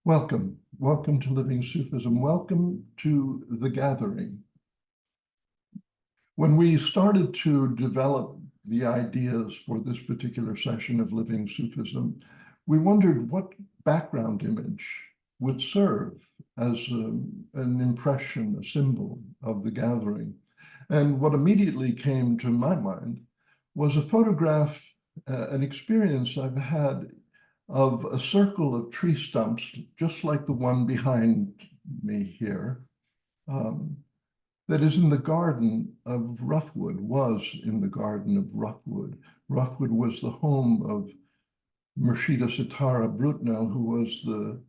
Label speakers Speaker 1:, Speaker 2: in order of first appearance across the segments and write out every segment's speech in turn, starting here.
Speaker 1: Welcome to Living Sufism. Welcome to The Gathering. When we started to develop the ideas for this particular session of Living Sufism, we wondered what background image would serve as an impression, a symbol of the gathering. And what immediately came to my mind was a photograph, an experience I've had of a circle of tree stumps, just like the one behind me here, that is in the garden of Roughwood, was in the garden of Roughwood. Roughwood was the home of Murshida Sitara Brutnell, who was the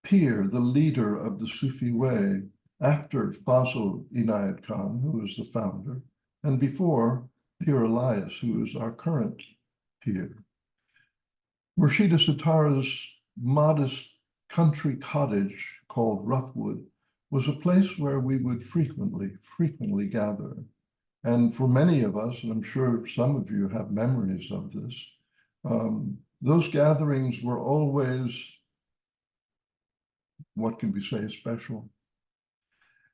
Speaker 1: peer, the leader of the Sufi way after Fazl Inayat Khan, who was the founder, and before Pir Elias, who is our current peer. Murshida Sitara's modest country cottage called Roughwood was a place where we would frequently gather. And for many of us, and I'm sure some of you have memories of this, those gatherings were always, what can we say, special?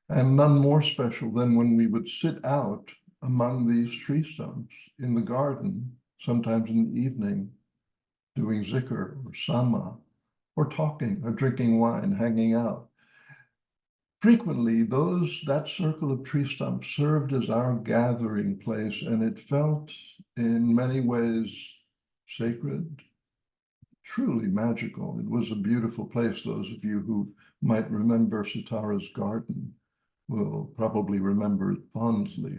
Speaker 1: And none more special than when we would sit out among these tree stumps in the garden, sometimes in the evening, doing zikr or sama, or talking or drinking wine, hanging out. Frequently, that circle of tree stumps served as our gathering place, and it felt in many ways sacred, truly magical. It was a beautiful place. Those of you who might remember Sitara's garden will probably remember it fondly.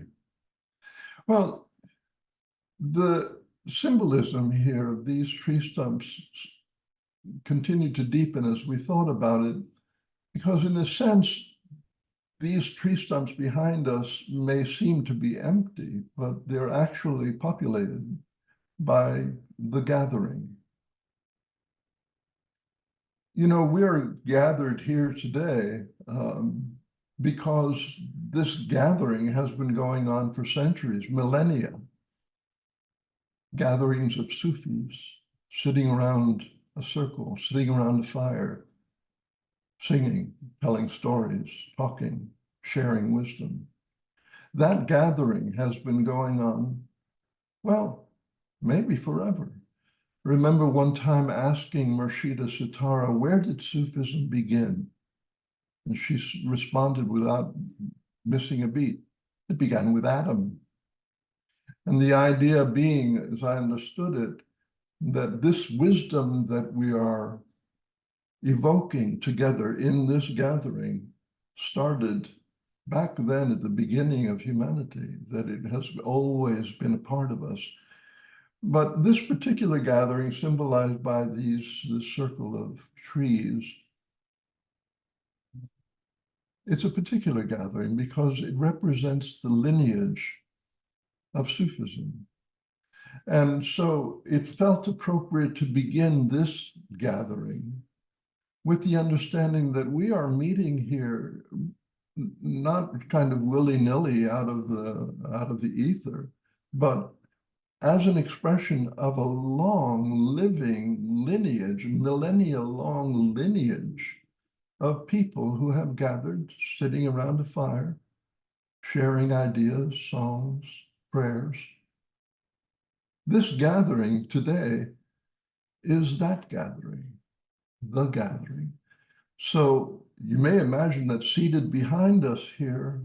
Speaker 1: Well, the symbolism here of these tree stumps continued to deepen as we thought about it, because in a sense, these tree stumps behind us may seem to be empty, but they're actually populated by the gathering. You know, we're gathered here today because this gathering has been going on for centuries, millennia. Gatherings of Sufis sitting around a circle, sitting around a fire, singing, telling stories, talking, sharing wisdom. That gathering has been going on, well, maybe forever. Remember one time asking Murshida Sitara, where did Sufism begin? And she responded without missing a beat. It began with Adam. And the idea being, as I understood it, that this wisdom that we are evoking together in this gathering started back then at the beginning of humanity, that it has always been a part of us. But this particular gathering, symbolized by this circle of trees, it's a particular gathering because it represents the lineage of Sufism. And so it felt appropriate to begin this gathering with the understanding that we are meeting here not kind of willy-nilly out of the ether, but as an expression of a long living lineage, millennia-long lineage of people who have gathered, sitting around a fire, sharing ideas, songs, prayers. This gathering today is that gathering, the gathering. So you may imagine that seated behind us here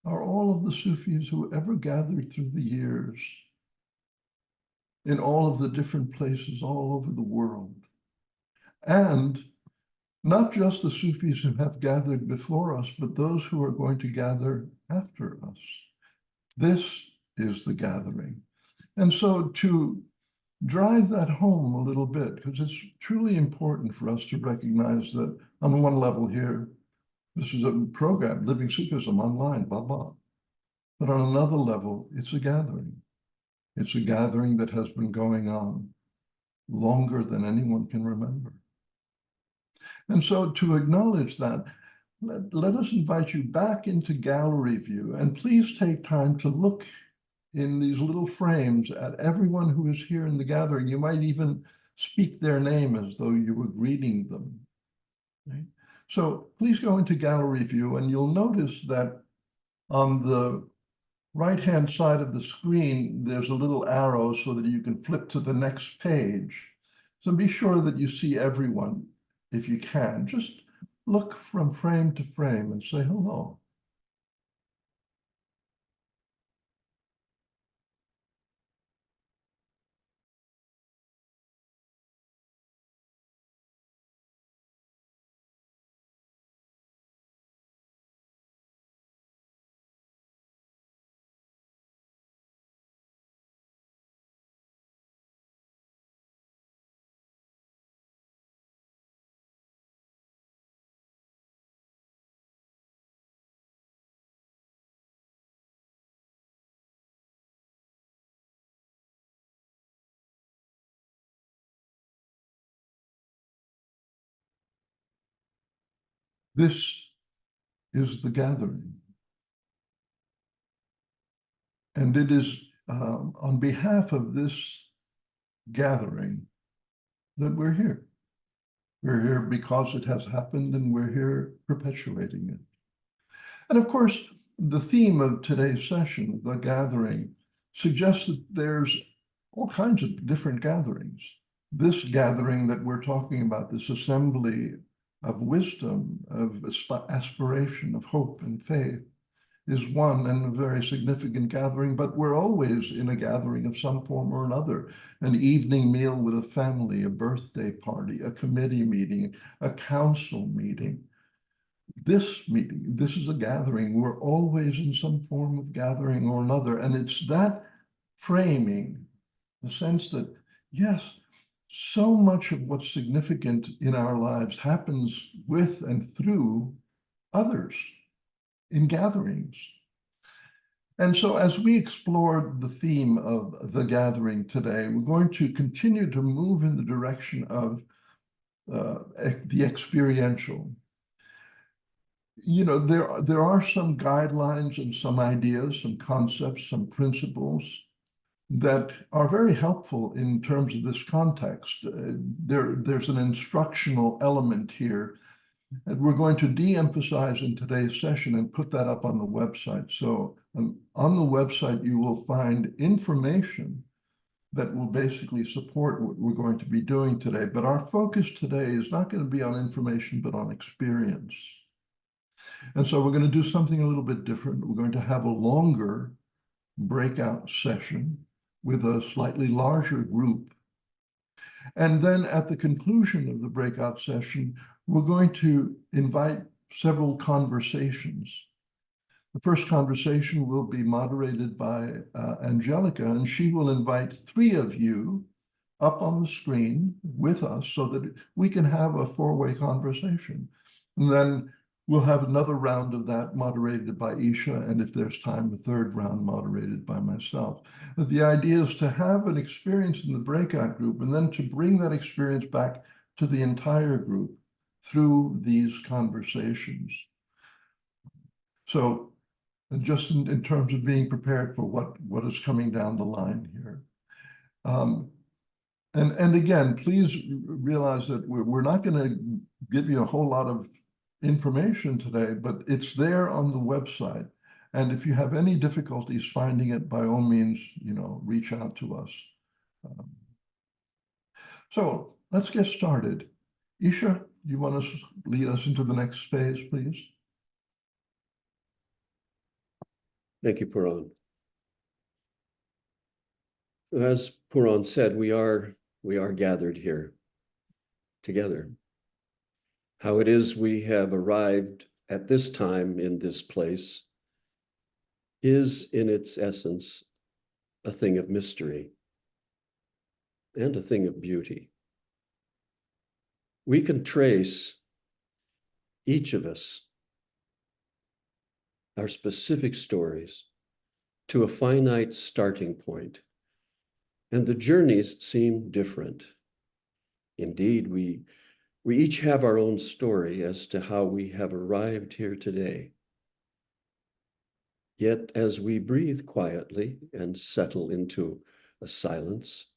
Speaker 1: are all of the Sufis who ever gathered through the years in all of the different places all over the world. And not just the Sufis who have gathered before us, but those who are going to gather after us. This is the gathering. And so to drive that home a little bit, because it's truly important for us to recognize that on one level here, this is a program, Living Sufism online, blah, blah. But on another level, it's a gathering. It's a gathering that has been going on longer than anyone can remember. And so to acknowledge that, let us invite you back into gallery view, and please take time to look in these little frames at everyone who is here in the gathering. You might even speak their name as though you were greeting them. Right? So please go into gallery view, and you'll notice that on the right-hand side of the screen, there's a little arrow so that you can flip to the next page. So be sure that you see everyone if you can. Just look from frame to frame and say hello. This is the gathering. And it is on behalf of this gathering that we're here. We're here because it has happened, and we're here perpetuating it. And of course, the theme of today's session, the gathering, suggests that there's all kinds of different gatherings. This gathering that we're talking about, this assembly of wisdom, of aspiration, of hope and faith, is one and a very significant gathering, but we're always in a gathering of some form or another. An evening meal with a family, a birthday party, a committee meeting, a council meeting. This meeting, this is a gathering. We're always in some form of gathering or another. And it's that framing, the sense that, yes, so much of what's significant in our lives happens with and through others in gatherings. And so as we explore the theme of the gathering today, we're going to continue to move in the direction of the experiential. You know, there are some guidelines and some ideas, some concepts, some principles that are very helpful in terms of this context. There's an instructional element here, and we're going to de-emphasize in today's session and put that up on the website. So on the website, you will find information that will basically support what we're going to be doing today. But our focus today is not going to be on information, but on experience. And so we're going to do something a little bit different. We're going to have a longer breakout session with a slightly larger group. And then at the conclusion of the breakout session, we're going to invite several conversations. The first conversation will be moderated by Angelica, and she will invite 3 of you up on the screen with us so that we can have a 4-way conversation. And then we'll have another round of that moderated by Isha, and if there's time, a 3rd round moderated by myself. But the idea is to have an experience in the breakout group and then to bring that experience back to the entire group through these conversations. So just in terms of being prepared for what is coming down the line here. And again, please realize that we're not going to give you a whole lot of information today, but it's there on the website. And if you have any difficulties finding it, by all means, reach out to us. So let's get started. Isha, you want to lead us into the next phase, please?
Speaker 2: Thank you, Puran. As Puran said, we are gathered here together. How it is we have arrived at this time in this place is in its essence a thing of mystery and a thing of beauty. We can trace each of us, our specific stories, to a finite starting point, and the journeys seem different. Indeed, we each have our own story as to how we have arrived here today. Yet as we breathe quietly and settle into a silence,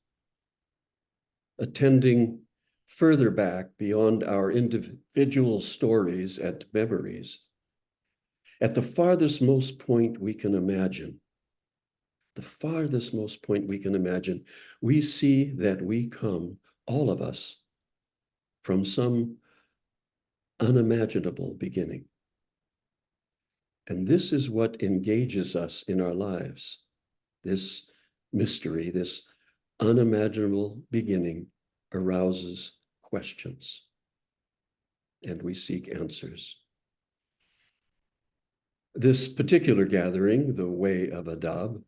Speaker 2: attending further back beyond our individual stories and memories, at the farthest most point we can imagine, the farthest most point we can imagine, we see that we come, all of us, from some unimaginable beginning. And this is what engages us in our lives. This mystery, this unimaginable beginning arouses questions, and we seek answers. This particular gathering, the Way of Adab,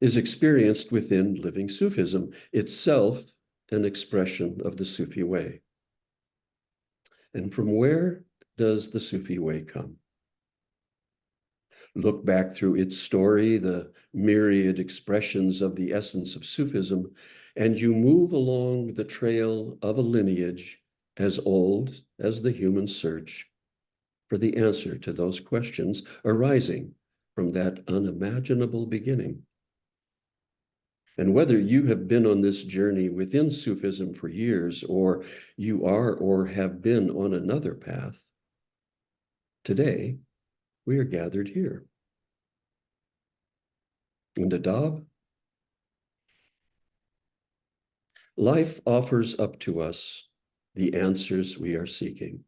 Speaker 2: is experienced within living Sufism, itself an expression of the Sufi way. And from where does the Sufi way come? Look back through its story, the myriad expressions of the essence of Sufism, and you move along the trail of a lineage as old as the human search for the answer to those questions arising from that unimaginable beginning. And whether you have been on this journey within Sufism for years, or you are or have been on another path, today we are gathered here. And Adab, life offers up to us the answers we are seeking.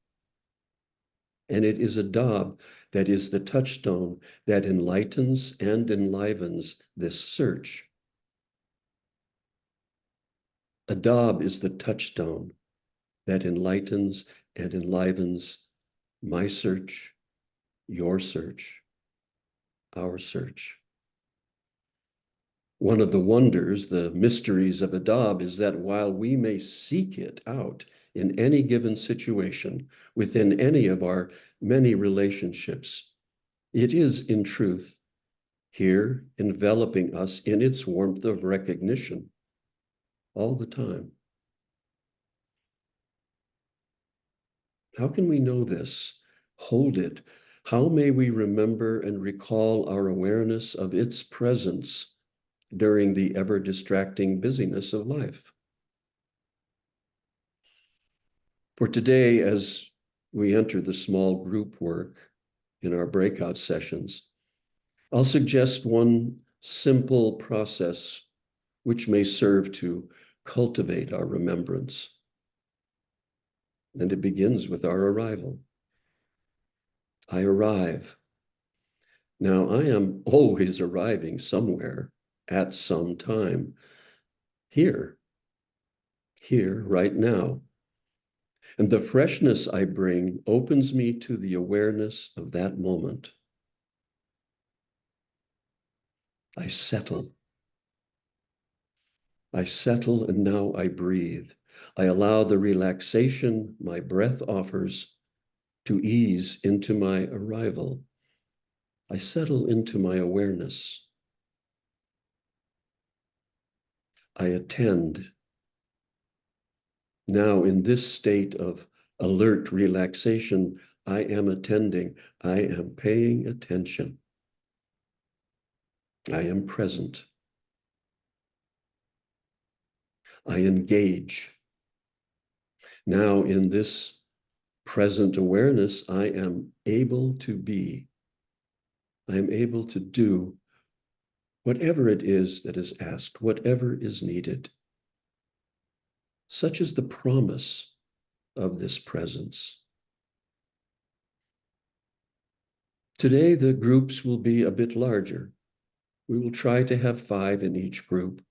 Speaker 2: And it is Adab that is the touchstone that enlightens and enlivens this search. Adab is the touchstone that enlightens and enlivens my search, your search, our search. One of the wonders, the mysteries of Adab, is that while we may seek it out in any given situation, within any of our many relationships, it is in truth here enveloping us in its warmth of recognition all the time. How can we know this? Hold it. How may we remember and recall our awareness of its presence during the ever-distracting busyness of life? For today, as we enter the small group work in our breakout sessions, I'll suggest one simple process which may serve to cultivate our remembrance. And it begins with our arrival. I arrive. Now, I am always arriving somewhere at some time. Here, right now. And the freshness I bring opens me to the awareness of that moment. I settle. I settle, and now I breathe. I allow the relaxation my breath offers to ease into my arrival. I settle into my awareness. I attend. Now, in this state of alert relaxation, I am attending. I am paying attention. I am present. I engage. Now, in this present awareness, I am able to be. I am able to do whatever it is that is asked, whatever is needed. Such is the promise of this presence. Today, the groups will be a bit larger. We will try to have 5 in each group.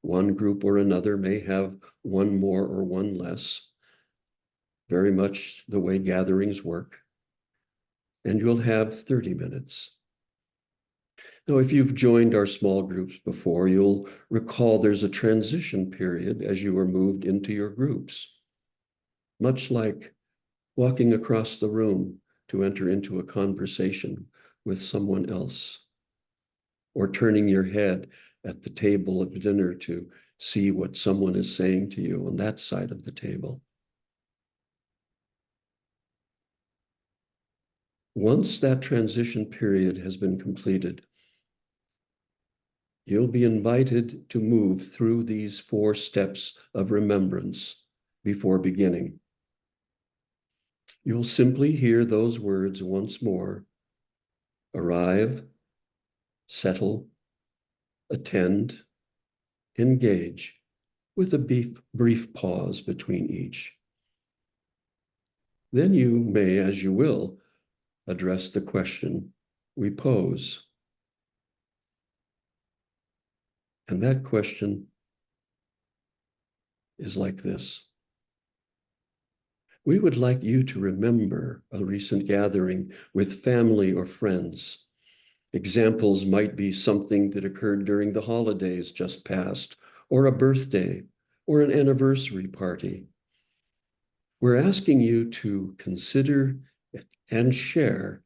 Speaker 2: One group or another may have one more or one less, very much the way gatherings work. And you'll have 30 minutes. Now, if you've joined our small groups before, you'll recall there's a transition period as you are moved into your groups, much like walking across the room to enter into a conversation with someone else, or turning your head at the table of dinner to see what someone is saying to you on that side of the table. Once that transition period has been completed, you'll be invited to move through these 4 steps of remembrance before beginning. You'll simply hear those words once more: arrive, settle, attend, engage, with a brief pause between each. Then you may, as you will, address the question we pose. And that question is like this: we would like you to remember a recent gathering with family or friends. Examples might be something that occurred during the holidays just past, or a birthday, or an anniversary party. We're asking you to consider and share,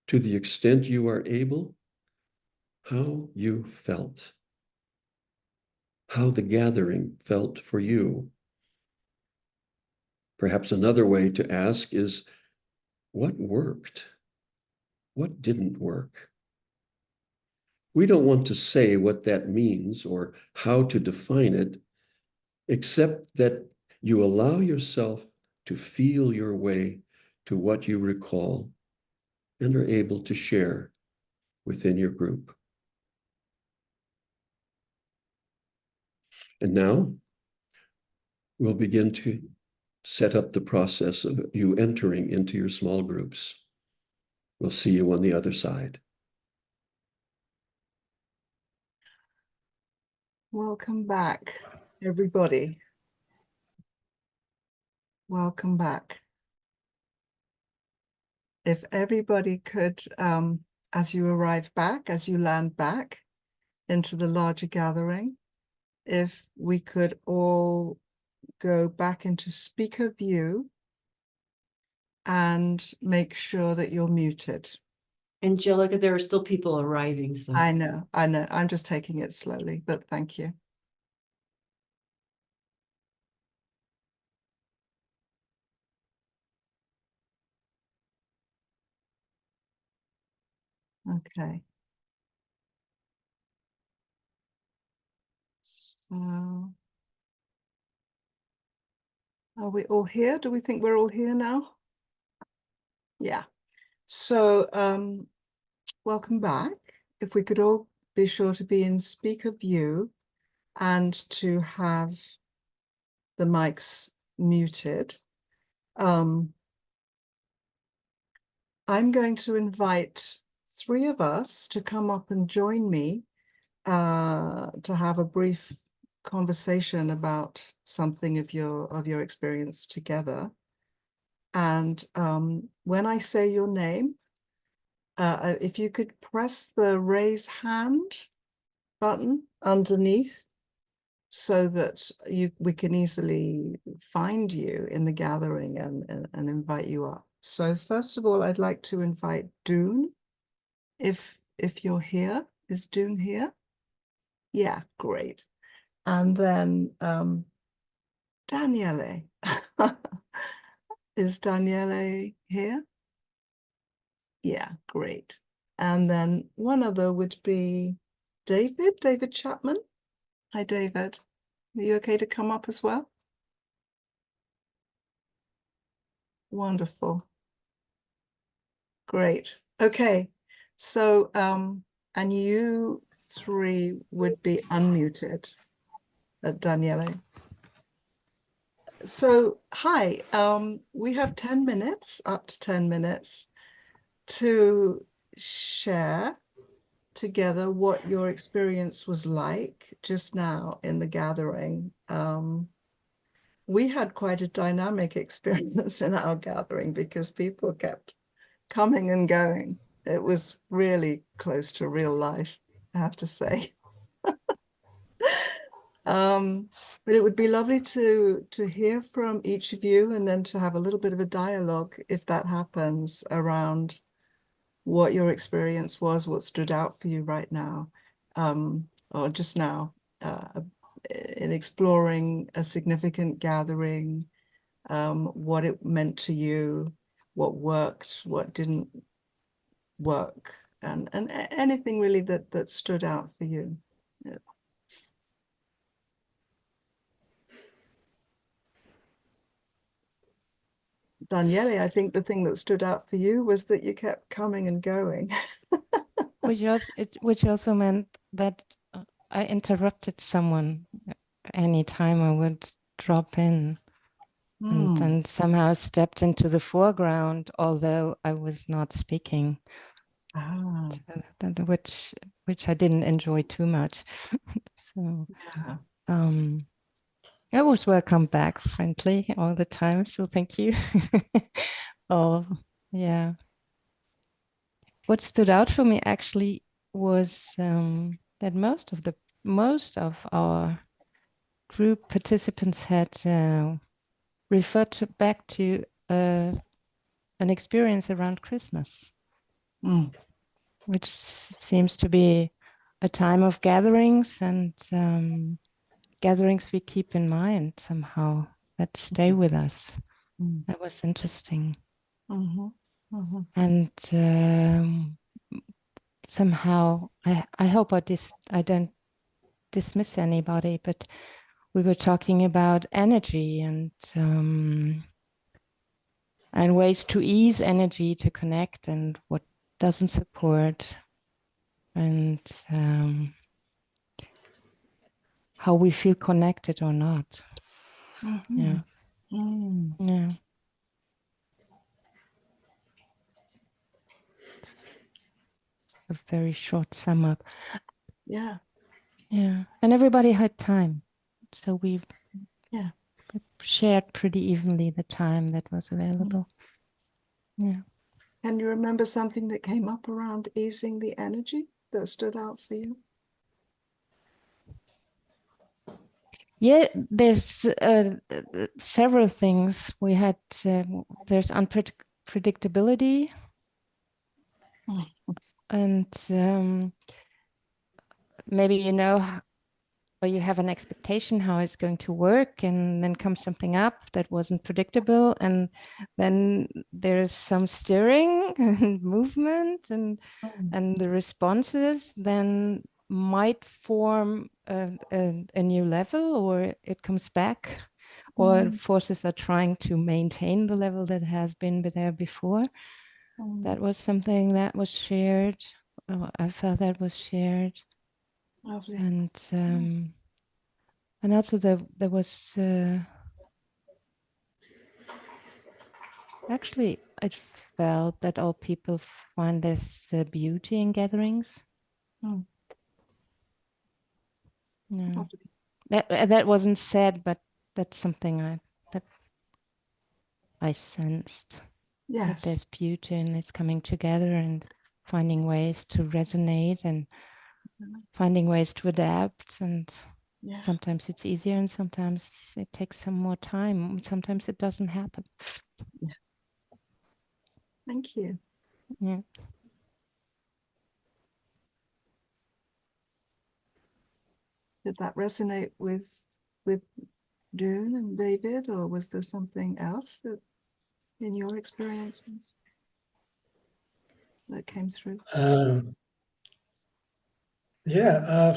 Speaker 2: to the extent you are able, how you felt, how the gathering felt for you. Perhaps another way to ask is, what worked? What didn't work? We don't want to say what that means or how to define it, except that you allow yourself to feel your way to what you recall and are able to share within your group. And now we'll begin to set up the process of you entering into your small groups. We'll see you on the other side.
Speaker 3: Welcome back, everybody. Welcome back. If everybody could, as you arrive back, as you land back into the larger gathering, if we could all go back into speaker view and make sure that you're muted.
Speaker 4: Angelica, there are still people arriving, so
Speaker 3: I know. I'm just taking it slowly, but thank you. Okay. So, are we all here? Do we think we're all here now? Yeah. So, welcome back. If we could all be sure to be in speaker view and to have the mics muted. I'm going to invite 3 of us to come up and join me to have a brief conversation about something of your experience together. And when I say your name, if you could press the raise hand button underneath so that we can easily find you in the gathering and invite you up. So first of all, I'd like to invite Dune. If you're here, is Dune here? Yeah, great. And then Daniele. Is Daniele here? Yeah, great. And then one other would be David Chapman. Hi, David. Are you okay to come up as well? Wonderful. Great. Okay. So, and you 3 would be unmuted, Daniele. So, hi, we have 10 minutes, up to 10 minutes, to share together what your experience was like just now in the gathering. We had quite a dynamic experience in our gathering because people kept coming and going. It was really close to real life, I have to say. But it would be lovely to hear from each of you and then to have a little bit of a dialogue, if that happens, around what your experience was, what stood out for you right now, or just now, in exploring a significant gathering, what it meant to you, what worked, what didn't work, and anything really that stood out for you. Yeah. Daniele, I think the thing that stood out for you was that you kept coming and going.
Speaker 5: which also meant that I interrupted someone anytime I would drop in,
Speaker 3: Mm.
Speaker 5: and somehow stepped into the foreground, although I was not speaking,
Speaker 3: Ah,
Speaker 5: which I didn't enjoy too much. So
Speaker 3: yeah.
Speaker 5: I was welcome back, friendly all the time. So thank you. Oh, yeah. What stood out for me actually was that most of our group participants had referred back to an experience around Christmas,
Speaker 3: Mm.
Speaker 5: which seems to be a time of gatherings, and gatherings we keep in mind somehow, that stay with us.
Speaker 3: Mm.
Speaker 5: That was interesting.
Speaker 3: Mm-hmm. Mm-hmm.
Speaker 5: And somehow, I hope I don't dismiss anybody, but we were talking about energy and ways to ease energy, to connect, and what doesn't support, and how we feel connected or not.
Speaker 3: Mm-hmm.
Speaker 5: Yeah.
Speaker 3: Mm.
Speaker 5: Yeah. A very short sum up.
Speaker 3: Yeah.
Speaker 5: Yeah. And everybody had time. So we
Speaker 3: Yeah.
Speaker 5: shared pretty evenly the time that was available. Yeah.
Speaker 3: Can you remember something that came up around easing the energy that stood out for you?
Speaker 5: Yeah, there's several things. We had, there's unpredictability, and maybe or you have an expectation how it's going to work, and then comes something up that wasn't predictable, and then there's some stirring and movement, and the responses then might form a new level, or it comes back, or forces are trying to maintain the level that has been there before. That was something that was shared. I felt that was shared.
Speaker 3: Lovely.
Speaker 5: And also there was actually, I felt that all people find this beauty in gatherings.
Speaker 3: Mm.
Speaker 5: Yeah.
Speaker 3: Lovely.
Speaker 5: That wasn't said, but that's something that I sensed. That
Speaker 3: Yes.
Speaker 5: there's beauty in this coming together and finding ways to resonate and finding ways to adapt. And
Speaker 3: Yeah.
Speaker 5: sometimes it's easier, and sometimes it takes some more time. Sometimes it doesn't happen.
Speaker 3: Thank you.
Speaker 5: Yeah.
Speaker 3: Did that resonate with Dune and David, or was there something else that in your experiences that came through?
Speaker 6: Yeah,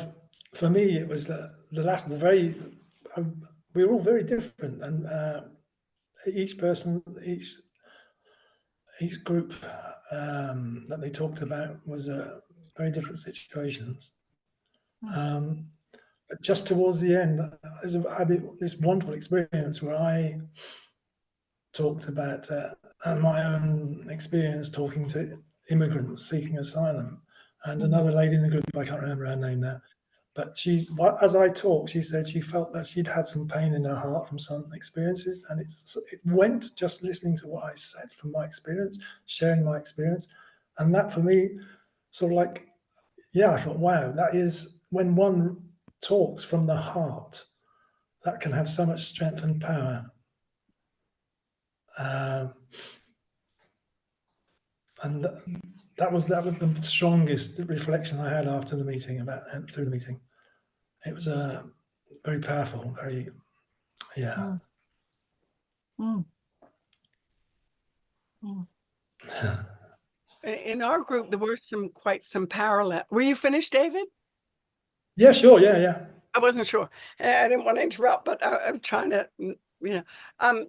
Speaker 6: for me, it was the last, we were all very different, and each person, each group that they talked about was very different situations. But just towards the end, I had this wonderful experience where I talked about my own experience talking to immigrants seeking asylum, and another lady in the group, I can't remember her name now, but as I talked, she said she felt that she'd had some pain in her heart from some experiences, and it went just listening to what I said from my experience, sharing my experience, and that for me, sort of like, yeah, I thought, wow, that is when one talks from the heart, that can have so much strength and power. And that was the strongest reflection I had after the meeting, through the meeting. It was very powerful, very, yeah.
Speaker 3: Mm. Mm.
Speaker 7: In our group, there were quite some parallel. Were you finished, David?
Speaker 6: Yeah, sure, yeah.
Speaker 7: I wasn't sure. I didn't want to interrupt, but I'm trying to Yeah.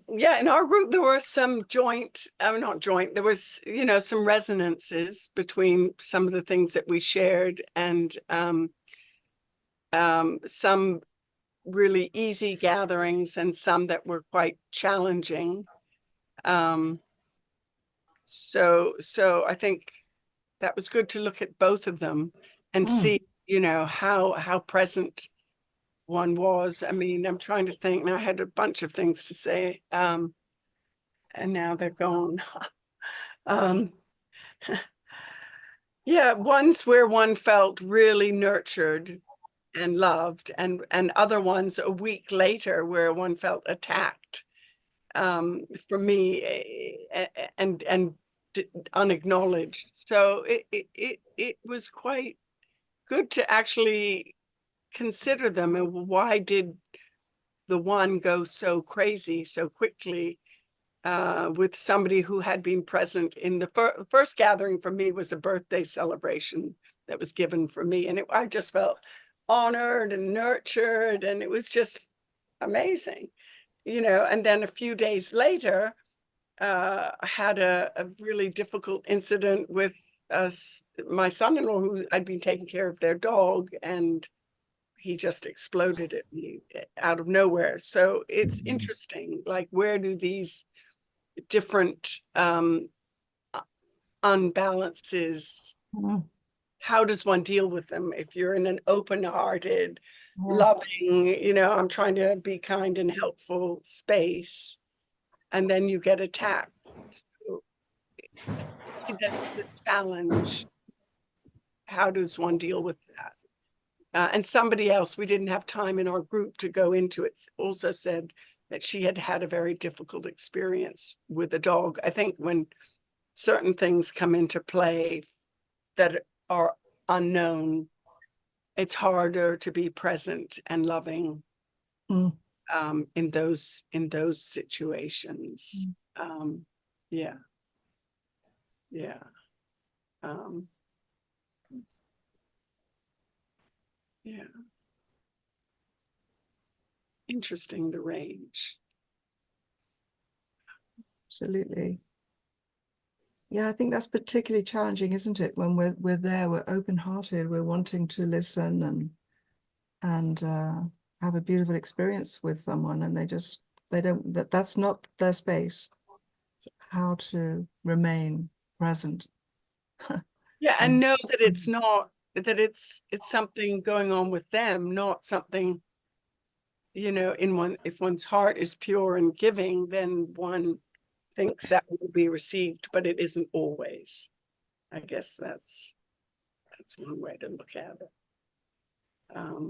Speaker 7: Yeah, in our group there were some not joint, there was, some resonances between some of the things that we shared, and some really easy gatherings and some that were quite challenging. So I think that was good to look at both of them and see, how present one was. I mean, I'm trying to think now. I had a bunch of things to say, and now they're gone. Yeah, ones where one felt really nurtured and loved, and other ones a week later where one felt attacked. For me, and unacknowledged. So it was quite good to actually consider them, and why did the one go so crazy so quickly, with somebody who had been present in the first gathering. For me, was a birthday celebration that was given for me, and I just felt honored and nurtured, and it was just amazing, and then a few days later, I had a really difficult incident with my son-in-law, who I'd been taking care of their dog, and he just exploded at me out of nowhere. So it's interesting, like, where do these different unbalances, how does one deal with them? If you're in an open-hearted, loving, I'm trying to be kind and helpful space, and then you get attacked. So that's a challenge. How does one deal with that? And somebody else, we didn't have time in our group to go into it, also said that she had had a very difficult experience with a dog. I think when certain things come into play that are unknown, it's harder to be present and loving in those situations. Yeah. Yeah. Interesting, the range.
Speaker 3: Absolutely. Yeah, I think that's particularly challenging, isn't it? When we're there, we're open-hearted, we're wanting to listen and have a beautiful experience with someone, and that's not their space. How to remain present.
Speaker 7: Yeah, and know that it's not, that it's something going on with them, not something, if one's heart is pure and giving, then one thinks that will be received, but it isn't always. I guess that's one way to look at it.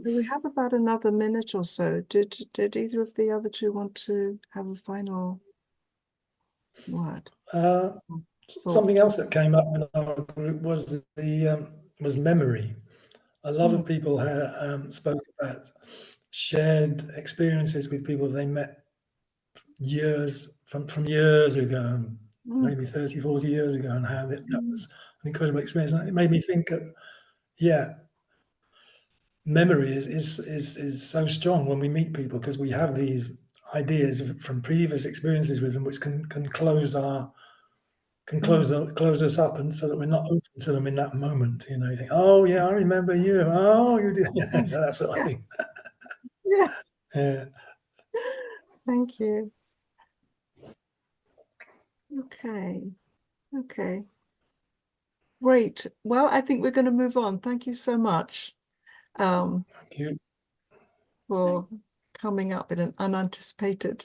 Speaker 3: We have about another minute or so. Did either of the other two want to have a final word?
Speaker 6: Something else that came up in our group was was memory. A lot of people spoke about shared experiences with people they met from years ago, maybe 30, 40 years ago, and how that was an incredible experience. And it made me think, memory is so strong when we meet people, because we have these ideas from previous experiences with them, which can close us up, and so that we're not open to them in that moment. You think, oh yeah, I remember you. Oh, you did. That sort of thing.
Speaker 3: Yeah.
Speaker 6: Yeah.
Speaker 3: Thank you. Okay. Great. Well, I think we're going to move on. Thank you so much
Speaker 6: Thank you.
Speaker 3: for coming up in an unanticipated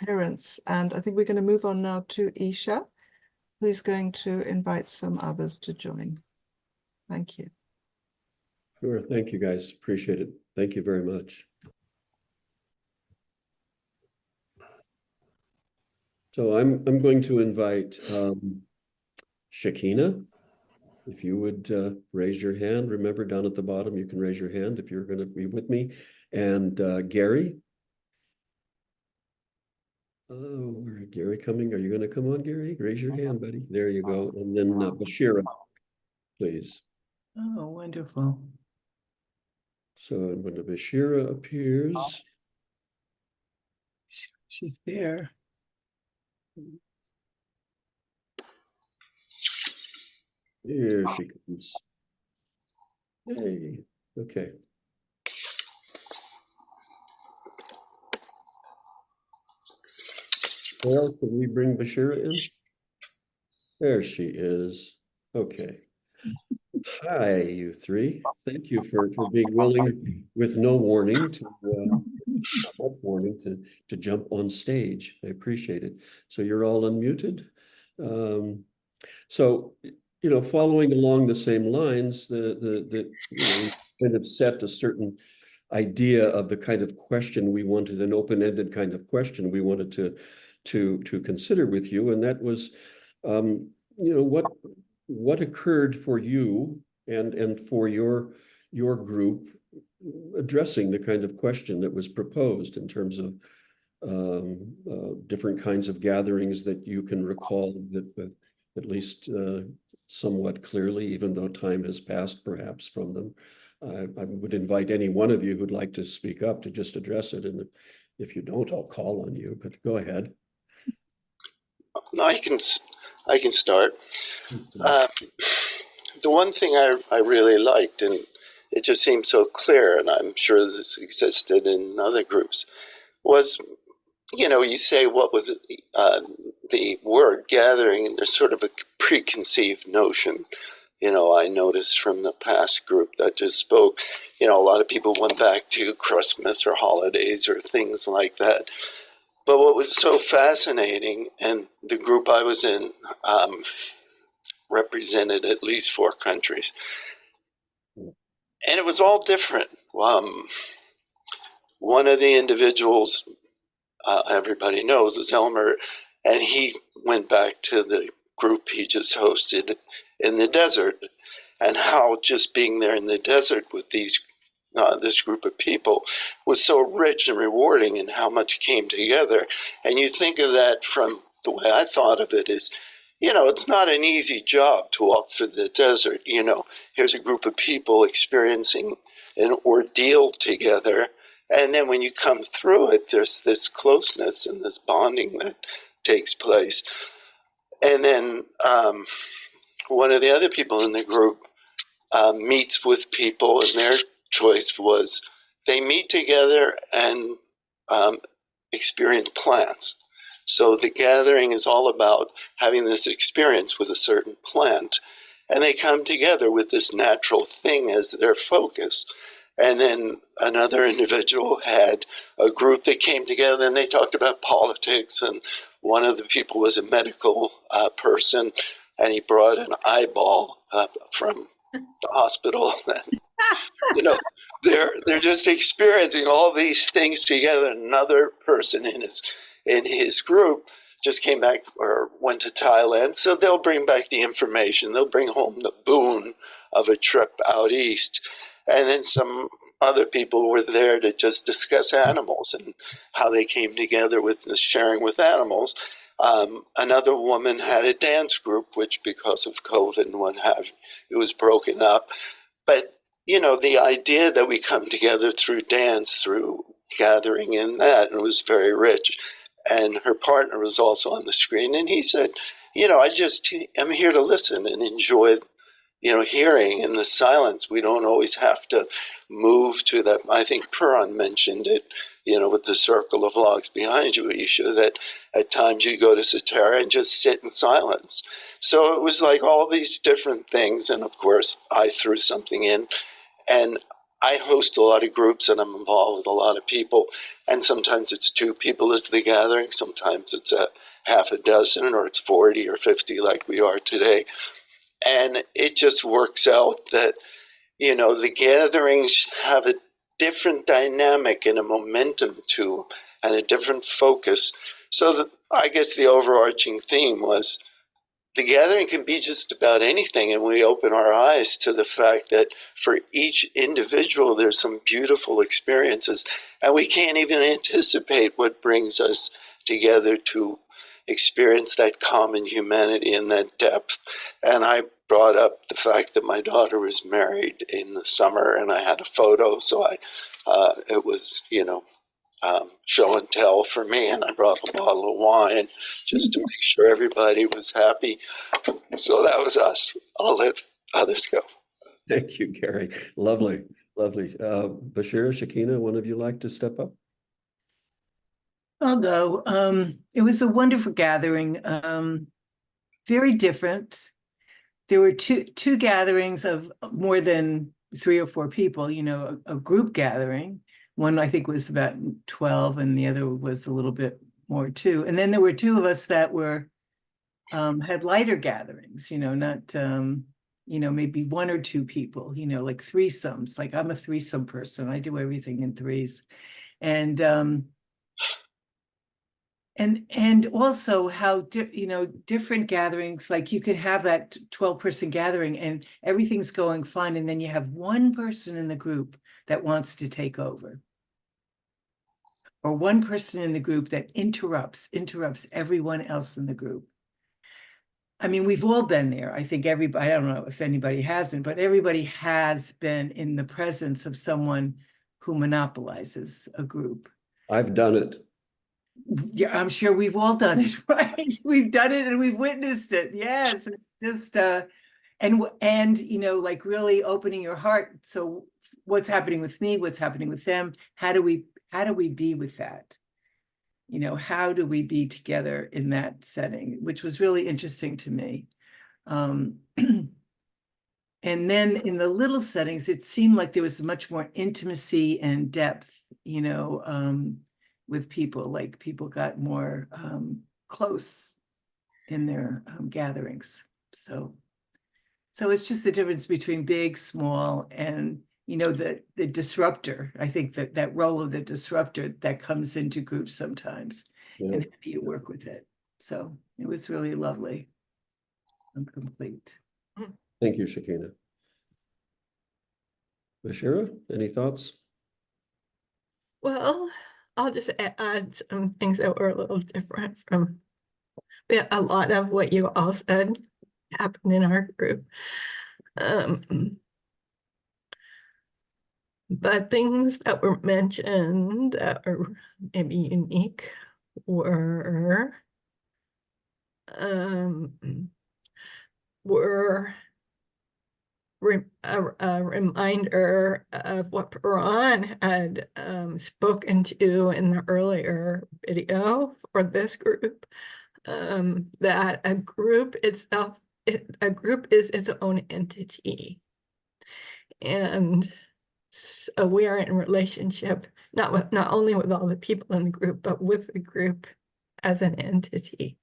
Speaker 3: appearance. And I think we're going to move on now to Isha, who's going to invite some others to join. Thank you.
Speaker 2: Sure. Thank you, guys. Appreciate it. Thank you very much. So I'm going to invite Shakina. If you would raise your hand. Remember, down at the bottom, you can raise your hand if you're going to be with me. And Gary. Oh, where is Gary coming? Are you going to come on, Gary? Raise your hand, buddy. There you go. And then Bashira, please.
Speaker 8: Oh, wonderful.
Speaker 2: So when Bashira appears.
Speaker 8: She's there.
Speaker 2: Here she comes. Hey, okay. Well, can we bring Bashira in? There she is. Okay. Hi, you three. Thank you for being willing, with no warning, not much warning, to jump on stage. I appreciate it. So you're all unmuted. So, following along the same lines, we kind of set a certain idea of the kind of question we wanted, an open-ended kind of question we wanted to consider with you, and that was, what occurred for you and for your group addressing the kind of question that was proposed in terms of different kinds of gatherings that you can recall that at least somewhat clearly, even though time has passed perhaps from them. I would invite any one of you who'd like to speak up to just address it. And if you don't, I'll call on you, but go ahead.
Speaker 9: No, I can start. The one thing I really liked, and it just seemed so clear, and I'm sure this existed in other groups, was, you say what was the word gathering, and there's sort of a preconceived notion. I noticed from the past group that just spoke, a lot of people went back to Christmas or holidays or things like that. But what was so fascinating, and the group I was in represented at least 4 countries, and it was all different. One of the individuals everybody knows is Elmer, and he went back to the group he just hosted in the desert, and how just being there in the desert with this group of people was so rich and rewarding, and how much came together. And you think of that from the way I thought of it is, it's not an easy job to walk through the desert. Here's a group of people experiencing an ordeal together. And then when you come through it, there's this closeness and this bonding that takes place. And then one of the other people in the group meets with people, and their choice was they meet together and experience plants. So the gathering is all about having this experience with a certain plant, and they come together with this natural thing as their focus. And then another individual had a group that came together, and they talked about politics, and one of the people was a medical person, and he brought an eyeball from the hospital. They're just experiencing all these things together. Another person in his group just came back or went to Thailand, so they'll bring back the information. They'll bring home the boon of a trip out east. And then some other people were there to just discuss animals and how they came together with the sharing with animals. Another woman had a dance group, which because of COVID and what have you, it was broken up. But, the idea that we come together through dance, through gathering in that, and it was very rich. And her partner was also on the screen, and he said, I'm here to listen and enjoy hearing in the silence. We don't always have to move to that. I think Puran mentioned it, with the circle of logs behind you, Isha, that at times you go to Satara and just sit in silence. So it was like all these different things. And of course, I threw something in. And I host a lot of groups, and I'm involved with a lot of people. And sometimes it's 2 people as the gathering. Sometimes it's a half a dozen, or it's 40 or 50 like we are today. And it just works out that, the gatherings have a different dynamic and a momentum to them, and a different focus. So I guess the overarching theme was the gathering can be just about anything, and we open our eyes to the fact that for each individual, there's some beautiful experiences, and we can't even anticipate what brings us together to experience that common humanity and that depth. And I brought up the fact that my daughter was married in the summer, and I had a photo, so it was, show and tell for me, and I brought a bottle of wine just to make sure everybody was happy. So that was us. I'll let others go.
Speaker 2: Thank you, Gary. Lovely, lovely. Bashir, Shakina, one of you like to step up?
Speaker 8: I'll go. It was a wonderful gathering. Very different. There were two gatherings of more than 3 or 4 people, you know, a group gathering. One I think was about 12 and the other was a little bit more too. And then there were 2 of us that were had lighter gatherings, you know, not you know, maybe 1 or 2 people, you know, like threesomes. Like I'm a threesome person. I do everything in threes. And also how you know, different gatherings, like you could have that 12-person gathering and everything's going fine, and then you have one person in the group that wants to take over, or one person in the group that interrupts everyone else in the group. I mean, we've all been there. I think everybody, I don't know if anybody hasn't, but everybody has been in the presence of someone who monopolizes a group.
Speaker 2: I've done it.
Speaker 8: Yeah, I'm sure we've all done it, right? We've done it and we've witnessed it. Yes, it's just and you know, like really opening your heart. So what's happening with me? What's happening with them? How do we be with that? You know, how do we be together in that setting? Which was really interesting to me. And then in the little settings, it seemed like there was much more intimacy and depth, you know, with people, like people got more close in their gatherings. So it's just the difference between big, small, and, you know, the disruptor. I think that role of the disruptor that comes into groups sometimes,
Speaker 2: Yeah.
Speaker 8: and how do you work with it? So it was really lovely and complete.
Speaker 2: Thank you, Shakina. Bashira, any thoughts?
Speaker 10: Well, I'll just add some things that were a little different from a lot of what you all said happened in our group. But things that were mentioned that are maybe unique were a reminder of what Puran had spoken to in the earlier video for this group, that a group itself, a group is its own entity. And so we are in relationship, not only with all the people in the group, but with the group as an entity.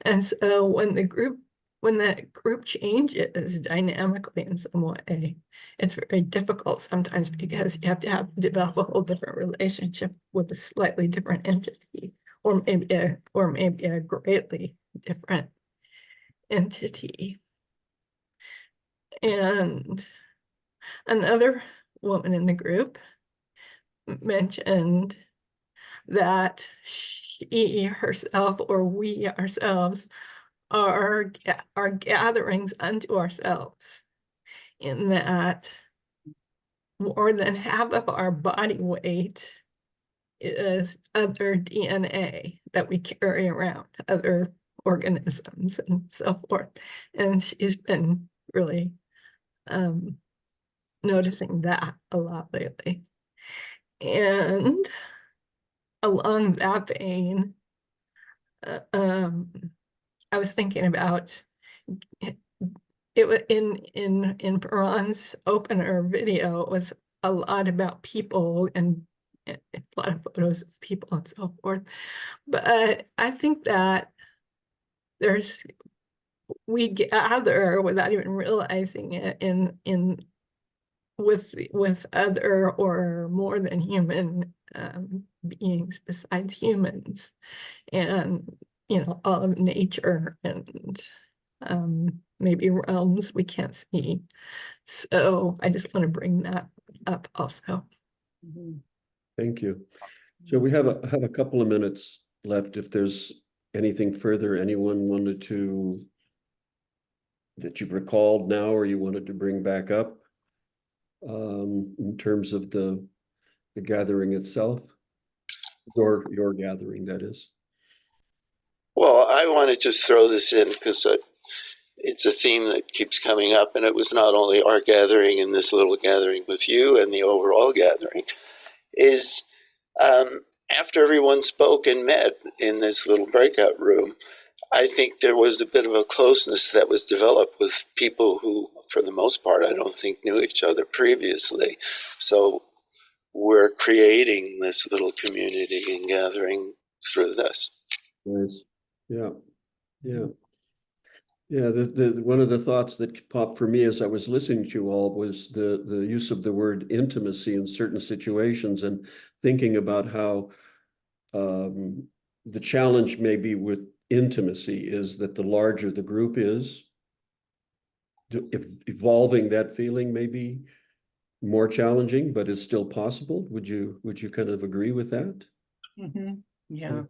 Speaker 10: And so when that group changes dynamically in some way, it's very difficult sometimes because you have to develop a whole different relationship with a slightly different entity, or maybe a greatly different entity. And another woman in the group mentioned that she herself, or we ourselves, are gatherings unto ourselves, in that more than half of our body weight is other DNA that we carry around, other organisms and so forth. And she's been really noticing that a lot lately. And along that vein, I was thinking about it in Puran's opener video. It was a lot about people and a lot of photos of people and so forth. But I think that we gather without even realizing it with other or more than human beings besides humans, and you know, all of nature, and maybe realms we can't see. So I just want to bring that up also.
Speaker 2: Thank you. So we have a couple of minutes left. If there's anything further anyone wanted to, that you've recalled now or you wanted to bring back up in terms of the gathering itself. Your gathering, that is.
Speaker 9: Well, I want to just throw this in because it's a theme that keeps coming up, and it was not only our gathering and this little gathering with you and the overall gathering, is after everyone spoke and met in this little breakout room, I think there was a bit of a closeness that was developed with people who, for the most part, I don't think knew each other previously. So we're creating this little community and gathering through this.
Speaker 2: Nice. Yeah. Yeah. Yeah, the one of the thoughts that popped for me as I was listening to you all was the use of the word intimacy in certain situations, and thinking about how the challenge maybe with intimacy is that the larger the group is, evolving that feeling may be more challenging, but is still possible. Would you kind of agree with that?
Speaker 8: Yeah.
Speaker 2: Okay.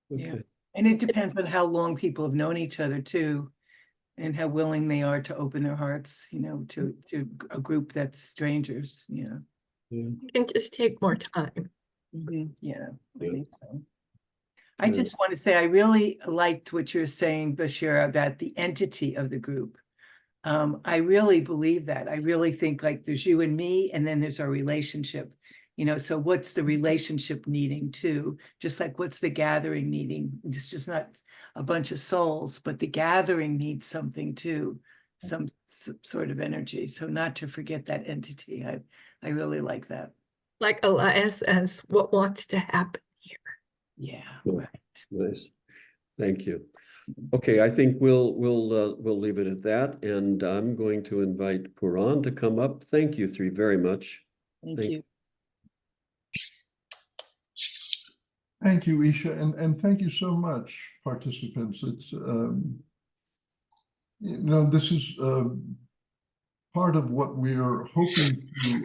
Speaker 8: Yeah. And it depends on how long people have known each other too, and how willing they are to open their hearts, to a group that's strangers. Yeah.
Speaker 10: It can just take more time.
Speaker 8: Yeah, I
Speaker 2: Yeah.
Speaker 8: think so. I
Speaker 2: Yeah.
Speaker 8: just want to say I really liked what you're saying, Bashir, about the entity of the group. I really believe that. I really think like there's you and me, and then there's our relationship. So what's the relationship needing too? Just like what's the gathering needing? It's just not a bunch of souls, but the gathering needs something too, some sort of energy. So not to forget that entity. I really like that.
Speaker 10: Like Elias says, what wants to happen here?
Speaker 8: Yeah.
Speaker 2: Yeah.
Speaker 8: Right.
Speaker 2: Nice. Thank you. Okay, I think we'll leave it at that, and I'm going to invite Puran to come up. Thank you three very much.
Speaker 8: Thank you.
Speaker 1: Thank you, Isha, and thank you so much, participants. It's this is part of what we are hoping to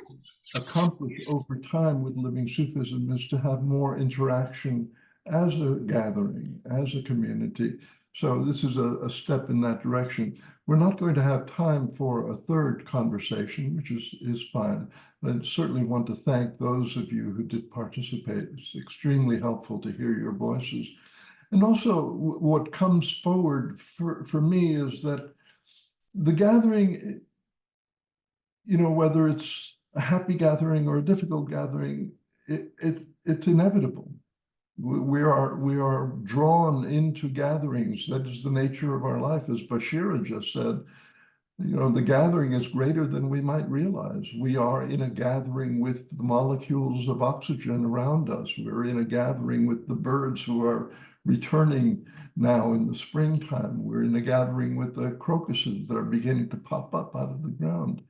Speaker 1: accomplish over time with Living Sufism, is to have more interaction as a gathering, as a community. So this is a step in that direction. We're not going to have time for a third conversation, which is fine. I certainly want to thank those of you who did participate. It's extremely helpful to hear your voices. And also what comes forward for me is that the gathering, whether it's a happy gathering or a difficult gathering, it's inevitable. We are drawn into gatherings. That is the nature of our life. As Bashira just said, the gathering is greater than we might realize. We are in a gathering with the molecules of oxygen around us. We're in a gathering with the birds who are returning now in the springtime. We're in a gathering with the crocuses that are beginning to pop up out of the ground.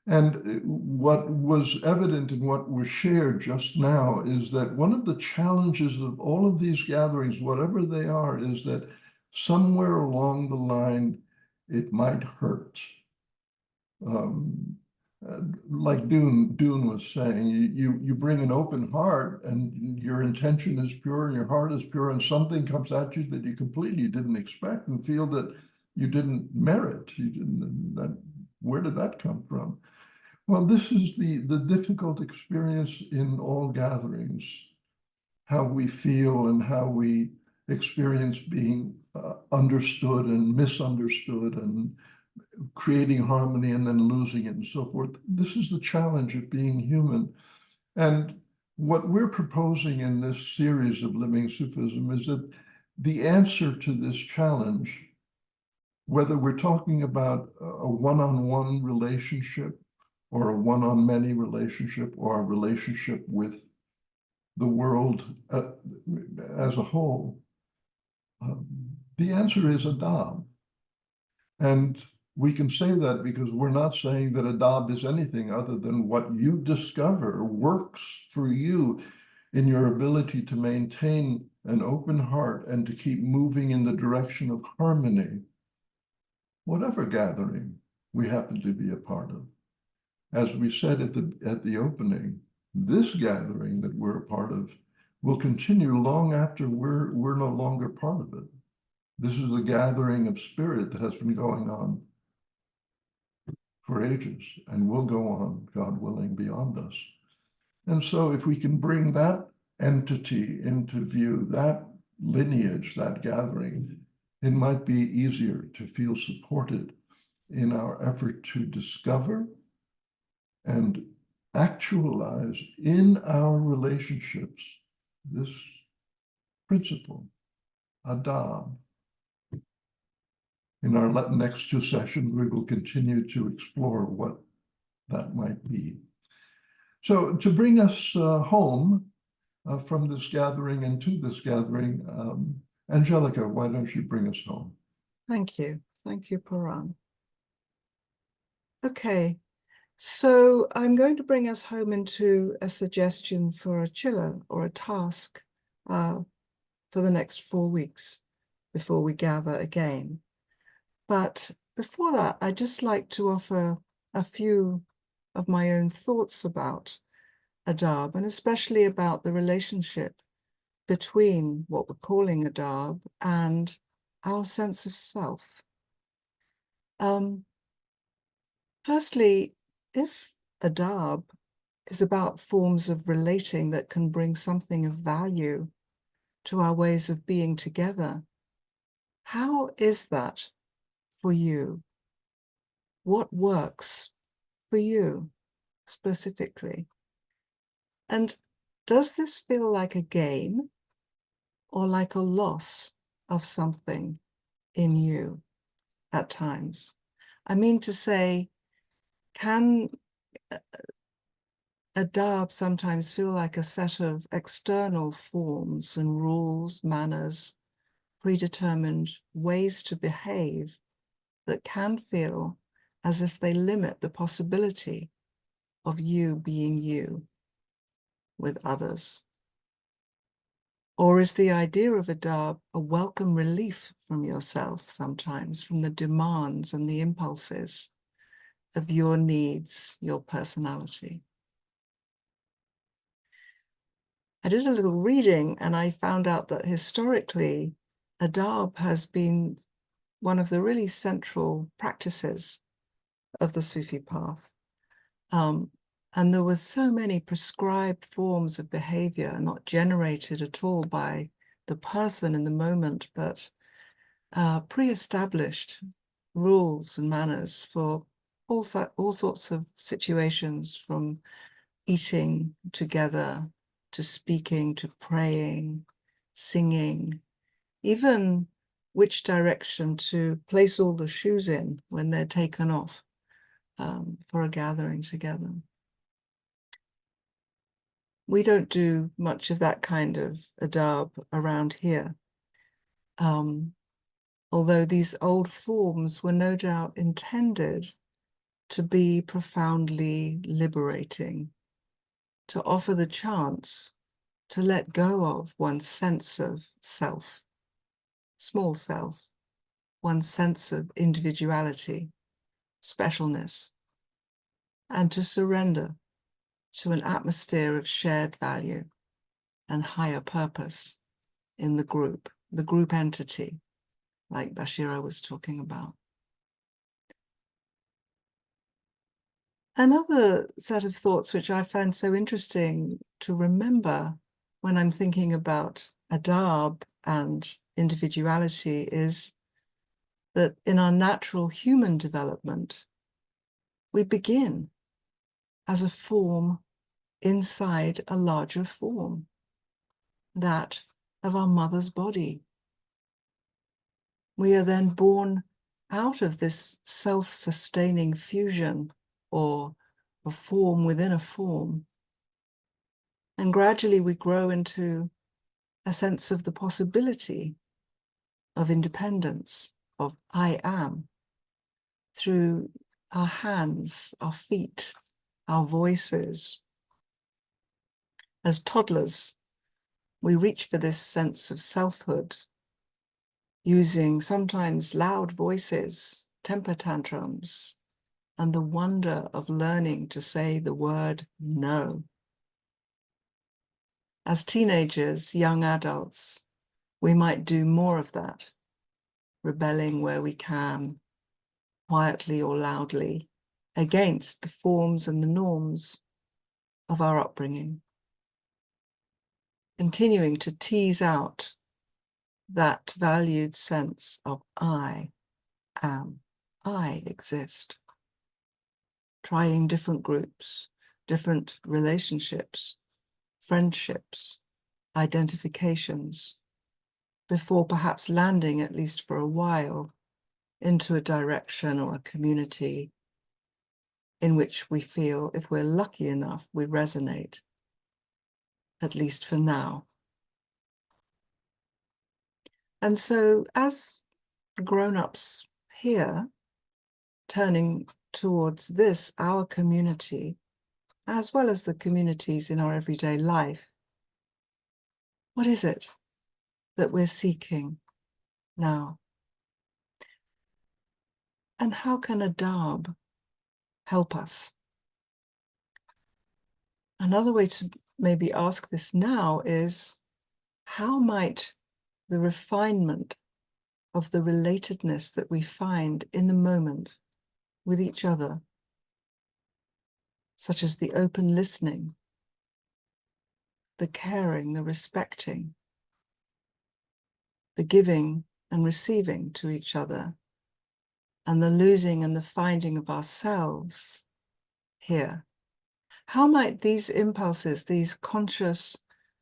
Speaker 1: And what was evident in what was shared just now is that one of the challenges of all of these gatherings, whatever they are, is that somewhere along the line, it might hurt. Like Dune was saying, you bring an open heart and your intention is pure and your heart is pure, and something comes at you that you completely didn't expect and feel that you didn't merit. Where did that come from? Well, this is the difficult experience in all gatherings, how we feel and how we experience being understood and misunderstood and creating harmony and then losing it and so forth. This is the challenge of being human. And what we're proposing in this series of Living Sufism is that the answer to this challenge, whether we're talking about a one-on-one relationship or a one-on-many relationship or a relationship with the world as a whole, the answer is Adab. And we can say that because we're not saying that Adab is anything other than what you discover works for you in your ability to maintain an open heart and to keep moving in the direction of harmony, whatever gathering we happen to be a part of. As we said at the opening, this gathering that we're a part of will continue long after we're no longer part of it. This is a gathering of spirit that has been going on for ages and will go on, God willing, beyond us. And so if we can bring that entity into view, that lineage, that gathering, it might be easier to feel supported in our effort to discover and actualize in our relationships this principle, Adab. In our next two sessions, we will continue to explore what that might be. So to bring us home from this gathering and to this gathering, Angelica, why don't you bring us home?
Speaker 3: Thank you. Thank you, Puran. Okay, so I'm going to bring us home into a suggestion for a chiller or a task for the next 4 weeks before we gather again. But before that, I'd just like to offer a few of my own thoughts about Adab, and especially about the relationship between what we're calling Adab and our sense of self. Firstly, if Adab is about forms of relating that can bring something of value to our ways of being together, how is that for you? What works for you specifically? And does this feel like a gain or like a loss of something in you at times? I mean to say, can Adab sometimes feel like a set of external forms and rules, manners, predetermined ways to behave that can feel as if they limit the possibility of you being you with others? Or is the idea of Adab a welcome relief from yourself sometimes, from the demands and the impulses of your needs, your personality? I did a little reading and I found out that historically, Adab has been one of the really central practices of the Sufi path. And there were so many prescribed forms of behavior, not generated at all by the person in the moment, but pre-established rules and manners for all sorts of situations, from eating together to speaking to praying, singing, even which direction to place all the shoes in when they're taken off for a gathering together. We don't do much of that kind of adab around here. Although these old forms were no doubt intended to be profoundly liberating, to offer the chance to let go of one's sense of self, small self, one's sense of individuality, specialness, and to surrender to an atmosphere of shared value and higher purpose in the group entity, like Bashira was talking about. Another set of thoughts which I find so interesting to remember when I'm thinking about Adab and individuality is that in our natural human development, we begin as a form inside a larger form, that of our mother's body. We are then born out of this self-sustaining fusion, or a form within a form. And gradually we grow into a sense of the possibility of independence, of I am, through our hands, our feet, our voices. As toddlers, we reach for this sense of selfhood, using sometimes loud voices, temper tantrums, and the wonder of learning to say the word no. As teenagers, young adults, we might do more of that, rebelling where we can, quietly or loudly, against the forms and the norms of our upbringing, continuing to tease out that valued sense of I am, I exist, trying different groups, different relationships, friendships, identifications, before perhaps landing, at least for a while, into a direction or a community in which we feel, if we're lucky enough, we resonate, at least for now. And so as grown-ups here, turning towards this, our community, as well as the communities in our everyday life, what is it that we're seeking now? And how can Adab help us? Another way to maybe ask this now is, how might the refinement of the relatedness that we find in the moment with each other, such as the open listening, the caring, the respecting, the giving and receiving to each other, and the losing and the finding of ourselves here. How might these impulses, these conscious,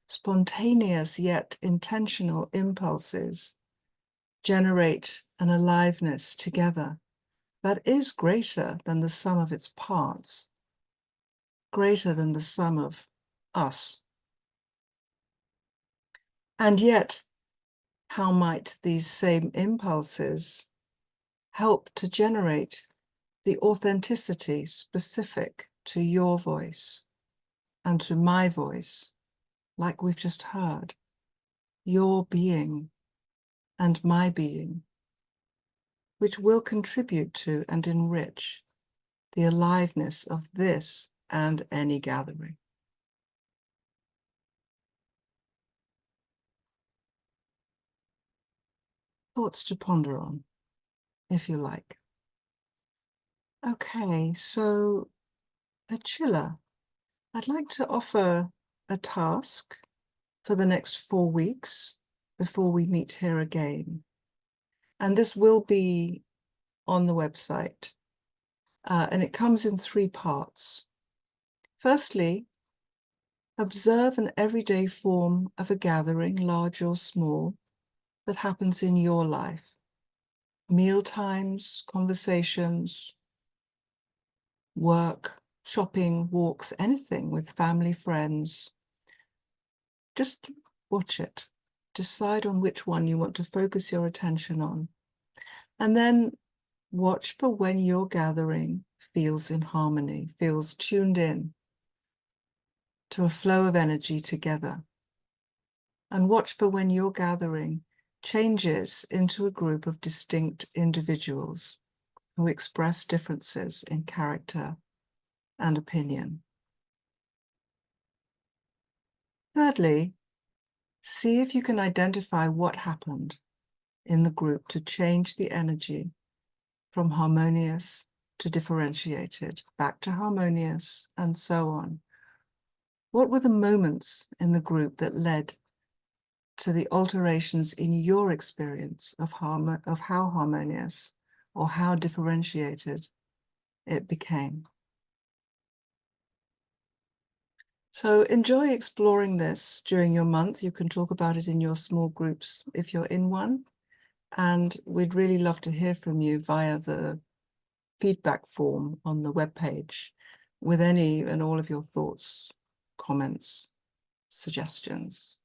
Speaker 3: spontaneous yet intentional impulses, generate an aliveness together that is greater than the sum of its parts, greater than the sum of us? And yet, how might these same impulses help to generate the authenticity specific to your voice and to my voice, like we've just heard, your being and my being, which will contribute to and enrich the aliveness of this and any gathering? Thoughts to ponder on, if you like. Okay, so a chiller. I'd like to offer a task for the next 4 weeks before we meet here again. And this will be on the website. And it comes in 3 parts. Firstly, observe an everyday form of a gathering, large or small, that happens in your life. Meal times, conversations, work, shopping, walks, anything with family, friends. Just watch it. Decide on which one you want to focus your attention on. And then watch for when your gathering feels in harmony, feels tuned in to a flow of energy together. And watch for when your gathering changes into a group of distinct individuals who express differences in character and opinion. Thirdly, see if you can identify what happened in the group to change the energy from harmonious to differentiated, back to harmonious, and so on. What were the moments in the group that led to the alterations in your experience of how harmonious or how differentiated it became? So enjoy exploring this during your month. You can talk about it in your small groups if you're in one. And we'd really love to hear from you via the feedback form on the webpage with any and all of your thoughts, comments, suggestions.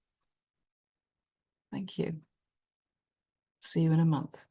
Speaker 3: Thank you. See you in a month.